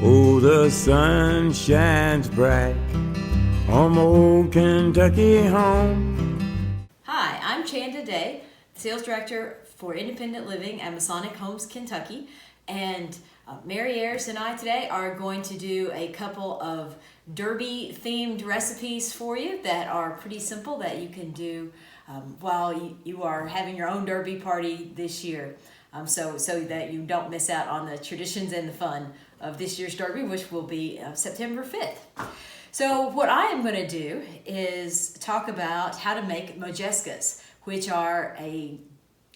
Oh, the sun shines bright on my old Kentucky home. Hi, I'm Chanda Day, Sales Director for Independent Living at Masonic Homes, Kentucky. And Mary Ayers and I today are going to do a couple of derby-themed recipes for you that are pretty simple that you can do while you are having your own derby party this year. So that you don't miss out on the traditions and the fun of this year's derby, which will be September 5th. So what I am going to do is talk about how to make Modjeskas, which are a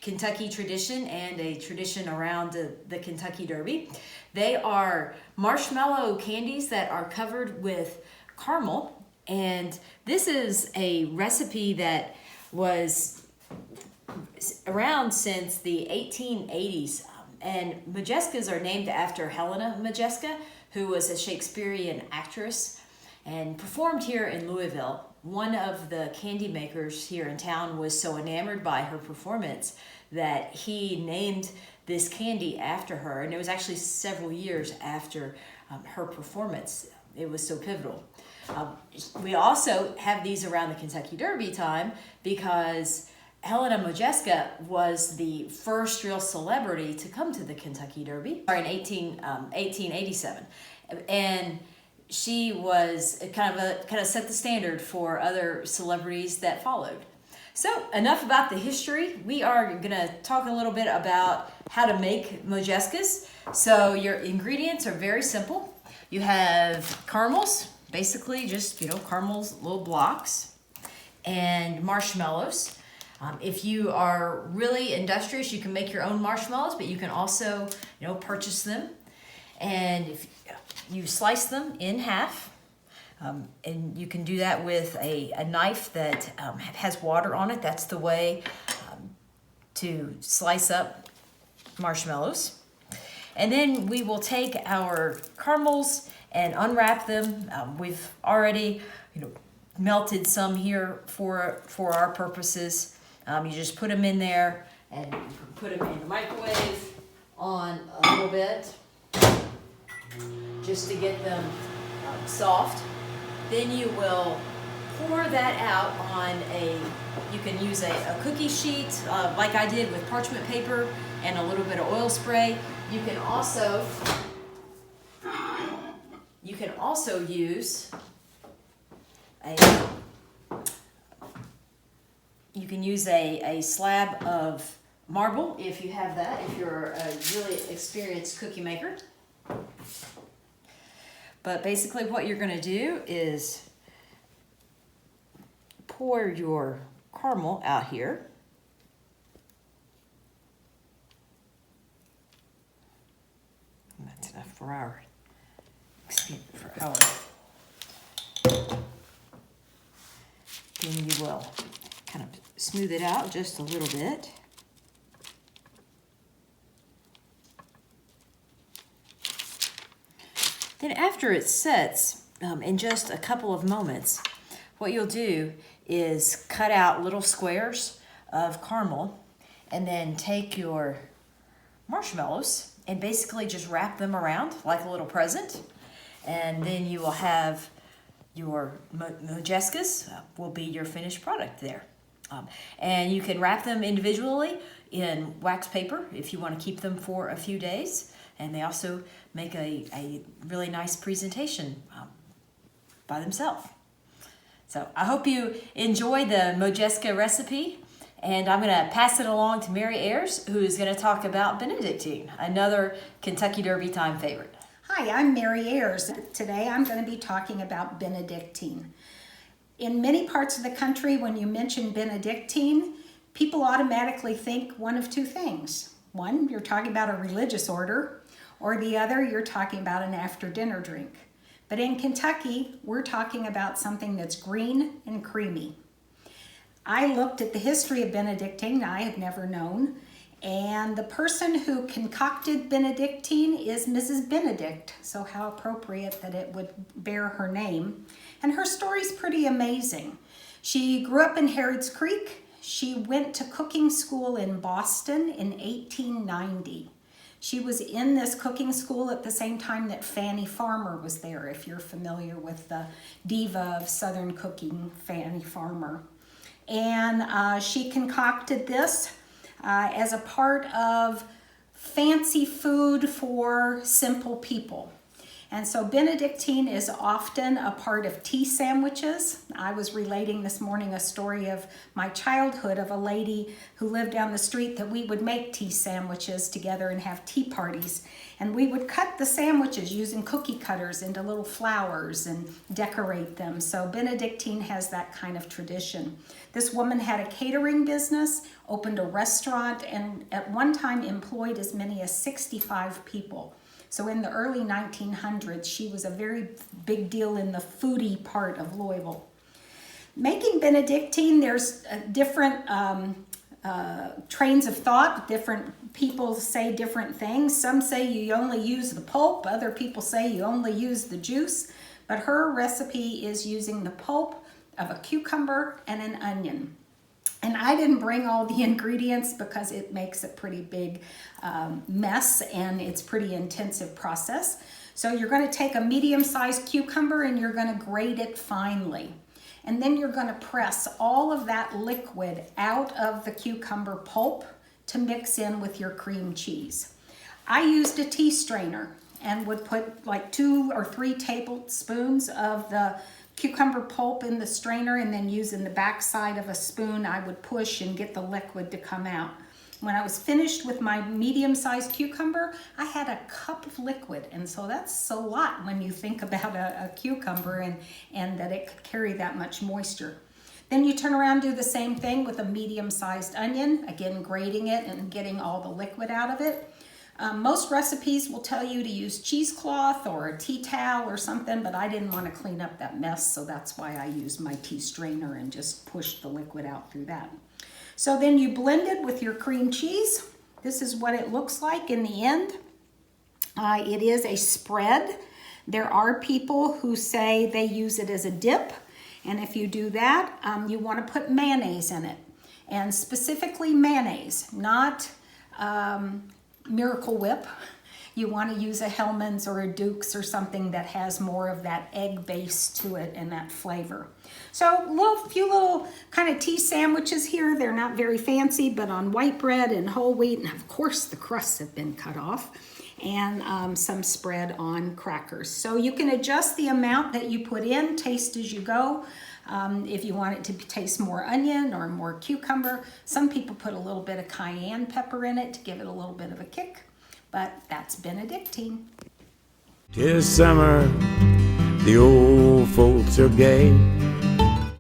Kentucky tradition and a tradition around the Kentucky Derby. They are marshmallow candies that are covered with caramel, and this is a recipe that was around since the 1880s. And Modjeskas are named after Helena Modjeska, who was a Shakespearean actress and performed here in Louisville. One of the candy makers here in town was so enamored by her performance that he named this candy after her, and it was actually several years after her performance. It was so pivotal. We also have these around the Kentucky Derby time because Helena Modjeska was the first real celebrity to come to the Kentucky Derby in 1887, and she was kind of set the standard for other celebrities that followed. So enough about the history. We are going to talk a little bit about how to make Modjeskas. So your ingredients are very simple. You have caramels, basically just caramels, little blocks, and marshmallows. If you are really industrious, you can make your own marshmallows, but you can also purchase them. And if you slice them in half, and you can do that with a knife that has water on it. That's the way to slice up marshmallows. And then we will take our caramels and unwrap them. We've already melted some here for our purposes. You just put them in there and you can put them in the microwave on a little bit just to get them soft. Then you will pour that out on you can use a cookie sheet like I did with parchment paper and a little bit of oil spray. You can also use a slab of marble if you have that, if you're a really experienced cookie maker. But basically what you're going to do is pour your caramel out here. And that's enough for our Then you will kind of smooth it out just a little bit. Then after it sets, in just a couple of moments, what you'll do is cut out little squares of caramel and then take your marshmallows and basically just wrap them around like a little present. And then you will have your Modjeskas will be your finished product there. And you can wrap them individually in wax paper if you want to keep them for a few days. And they also make a really nice presentation by themselves. So I hope you enjoy the Modjeska recipe, and I'm going to pass it along to Mary Ayers, who is going to talk about Benedictine, another Kentucky Derby time favorite. Hi, I'm Mary Ayers. Today I'm going to be talking about Benedictine. In many parts of the country, when you mention Benedictine, people automatically think one of two things. One, you're talking about a religious order, or the other, you're talking about an after-dinner drink. But in Kentucky, we're talking about something that's green and creamy. I looked at the history of Benedictine, I had never known, and the person who concocted Benedictine is Mrs. Benedict, so how appropriate that it would bear her name. And her story's pretty amazing. She grew up in Harrods Creek. She went to cooking school in Boston in 1890. She was in this cooking school at the same time that Fannie Farmer was there, if you're familiar with the diva of Southern cooking, Fannie Farmer. And she concocted this as a part of fancy food for simple people. And so Benedictine is often a part of tea sandwiches. I was relating this morning a story of my childhood of a lady who lived down the street that we would make tea sandwiches together and have tea parties. And we would cut the sandwiches using cookie cutters into little flowers and decorate them. So Benedictine has that kind of tradition. This woman had a catering business, opened a restaurant, and at one time employed as many as 65 people. So in the early 1900s, she was a very big deal in the foodie part of Louisville. Making Benedictine, there's different trains of thought. Different people say different things. Some say you only use the pulp. Other people say you only use the juice. But her recipe is using the pulp of a cucumber and an onion. And I didn't bring all the ingredients because it makes a pretty big mess and it's pretty intensive process. So you're going to take a medium-sized cucumber and you're going to grate it finely. And then you're going to press all of that liquid out of the cucumber pulp to mix in with your cream cheese. I used a tea strainer and would put like 2 or 3 tablespoons of the cucumber pulp in the strainer, and then using the back side of a spoon, I would push and get the liquid to come out. When I was finished with my medium-sized cucumber, I had a cup of liquid, and so that's a lot when you think about a cucumber and that it could carry that much moisture. Then you turn around and do the same thing with a medium-sized onion, again grating it and getting all the liquid out of it. Most recipes will tell you to use cheesecloth or a tea towel or something, but I didn't want to clean up that mess, so that's why I used my tea strainer and just pushed the liquid out through that. So then you blend it with your cream cheese. This is what it looks like in the end. It is a spread. There are people who say they use it as a dip, and if you do that, you want to put mayonnaise in it, and specifically mayonnaise, not Miracle Whip. You want to use a Hellman's or a Duke's or something that has more of that egg base to it and that flavor. So few little kind of tea sandwiches here. They're not very fancy, but on white bread and whole wheat, and of course the crusts have been cut off, and some spread on crackers. So you can adjust the amount that you put in, taste as you go. If you want it to taste more onion or more cucumber. Some people put a little bit of cayenne pepper in it to give it a little bit of a kick, but that's Benedictine. 'Tis summer, the old folks are gay.